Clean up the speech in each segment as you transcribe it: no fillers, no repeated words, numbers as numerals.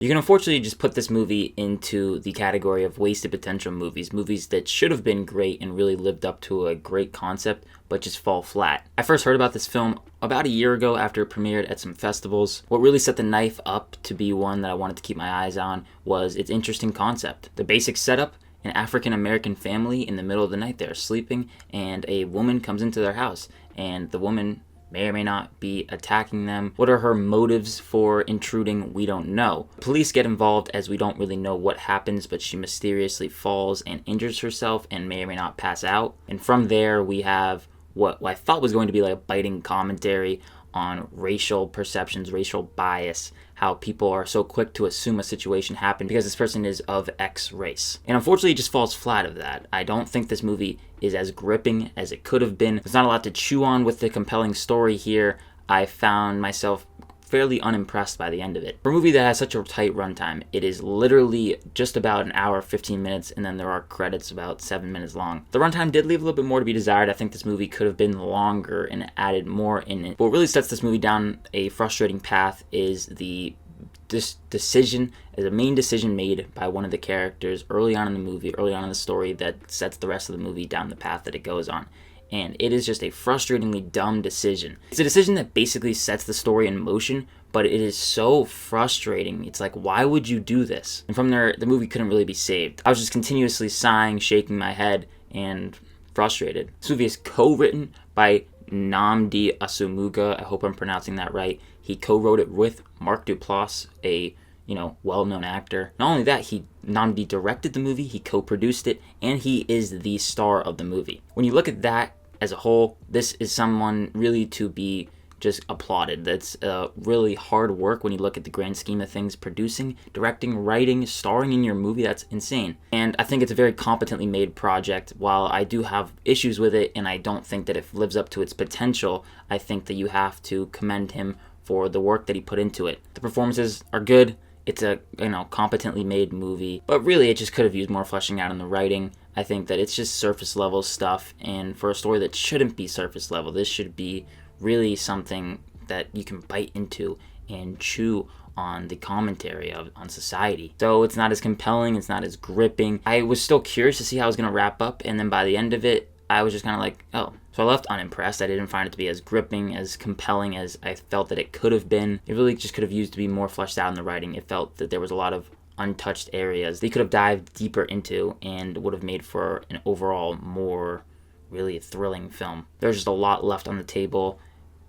You can unfortunately just put this movie into the category of wasted potential movies, movies that should have been great and really lived up to a great concept, but just fall flat. I first heard about this film about a year ago after it premiered at some festivals. What really set the knife up to be one that I wanted to keep my eyes on was its interesting concept. The basic setup: an African-American family in the middle of the night, they're sleeping, and a woman comes into their house, and the woman may or may not be attacking them. What are her motives for intruding? We don't know. Police get involved as we don't really know what happens, but she mysteriously falls and injures herself and may or may not pass out. And from there we have what I thought was going to be like a biting commentary on racial perceptions, racial bias, how people are so quick to assume a situation happened because this person is of X race. And unfortunately, it just falls flat of that. I don't think this movie is as gripping as it could have been. There's not a lot to chew on with the compelling story here. I found myself fairly unimpressed by the end of it. For a movie that has such a tight runtime, it is literally just about an hour, 15 minutes, and then there are credits about 7 minutes long. The runtime did leave a little bit more to be desired. I think this movie could have been longer and added more in it. But what really sets this movie down a frustrating path is the main decision made by one of the characters early on in the movie, early on in the story, that sets the rest of the movie down the path that it goes on. And it is just a frustratingly dumb decision. It's a decision that basically sets the story in motion, but it is so frustrating. It's like, why would you do this? And from there, the movie couldn't really be saved. I was just continuously sighing, shaking my head, and frustrated. This movie is co-written by Nnamdi Asomugha. I hope I'm pronouncing that right. He co-wrote it with Mark Duplass, a well-known actor. Not only that, Nnamdi directed the movie, he co-produced it, and he is the star of the movie. When you look at that as a whole, this is someone really to be just applauded. That's really hard work when you look at the grand scheme of things. Producing, directing, writing, starring in your movie, that's insane. And I think it's a very competently made project. While I do have issues with it, and I don't think that it lives up to its potential, I think that you have to commend him for the work that he put into it. The performances are good. It's a competently made movie, but really it just could have used more fleshing out in the writing. I think that it's just surface level stuff, and for a story that shouldn't be surface level, this should be really something that you can bite into and chew on the commentary on society. So it's not as compelling, it's not as gripping. I was still curious to see how it was going to wrap up, and then by the end of it, I was just kind of like, oh. So I left unimpressed. I didn't find it to be as gripping, as compelling as I felt that it could have been. It really just could have used to be more fleshed out in the writing. It felt that there was a lot of untouched areas they could have dived deeper into and would have made for an overall more really thrilling film. There's just a lot left on the table.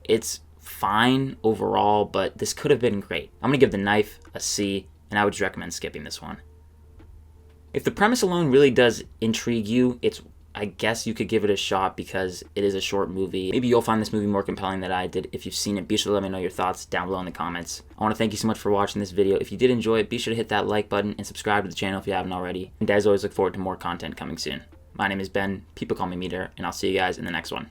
It's fine overall, but this could have been great. I'm going to give The Knife a C, and I would just recommend skipping this one. If the premise alone really does intrigue you, I guess you could give it a shot because it is a short movie. Maybe you'll find this movie more compelling than I did. If you've seen it, be sure to let me know your thoughts down below in the comments. I want to thank you so much for watching this video. If you did enjoy it, be sure to hit that like button and subscribe to the channel if you haven't already. And as always, look forward to more content coming soon. My name is Ben, people call me Meter, and I'll see you guys in the next one.